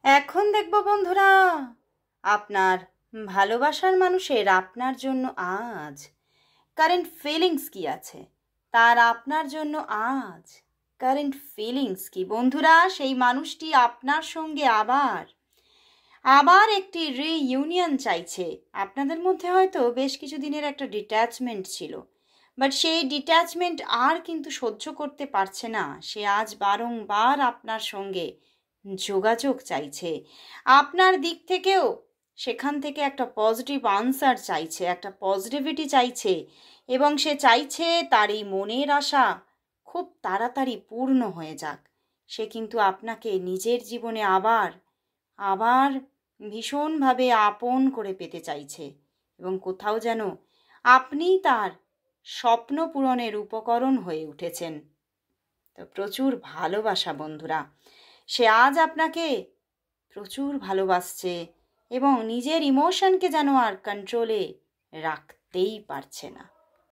এখন দেখব বন্ধুরা, আপনার ভালোবাসার মানুষের আপনার জন্য আজ কারেন্ট ফিলিংস কি আছে, তার আপনার জন্য আজ কারেন্ট ফিলিংস কি। বন্ধুরা, সেই মানুষটি আপনার সঙ্গে আবার আবার একটি রিইউনিয়ন চাইছে। আপনাদের মধ্যে হয়তো বেশ কিছু দিনের একটা ডিট্যাচমেন্ট ছিল, বাট সেই ডিট্যাচমেন্ট আর কিন্তু সহ্য করতে পারছে না। সে আজ বারংবার আপনার সঙ্গে যোগাযোগ চাইছে। আপনার দিক থেকেও সেখান থেকে একটা পজিটিভ আনসার চাইছে, একটা পজিটিভিটি চাইছে, এবং সে চাইছে তার এই মনের আশা খুব তাড়াতাড়ি পূর্ণ হয়ে যাক। সে কিন্তু আপনাকে নিজের জীবনে আবার আবার ভীষণভাবে আপন করে পেতে চাইছে, এবং কোথাও যেন আপনিই তার স্বপ্ন পূরণের উপকরণ হয়ে উঠেছেন। তো প্রচুর ভালোবাসা বন্ধুরা, সে আজ আপনাকে প্রচুর ভালোবাসছে এবং নিজের ইমোশনকে যেন আর কন্ট্রোলে রাখতেই পারছে না।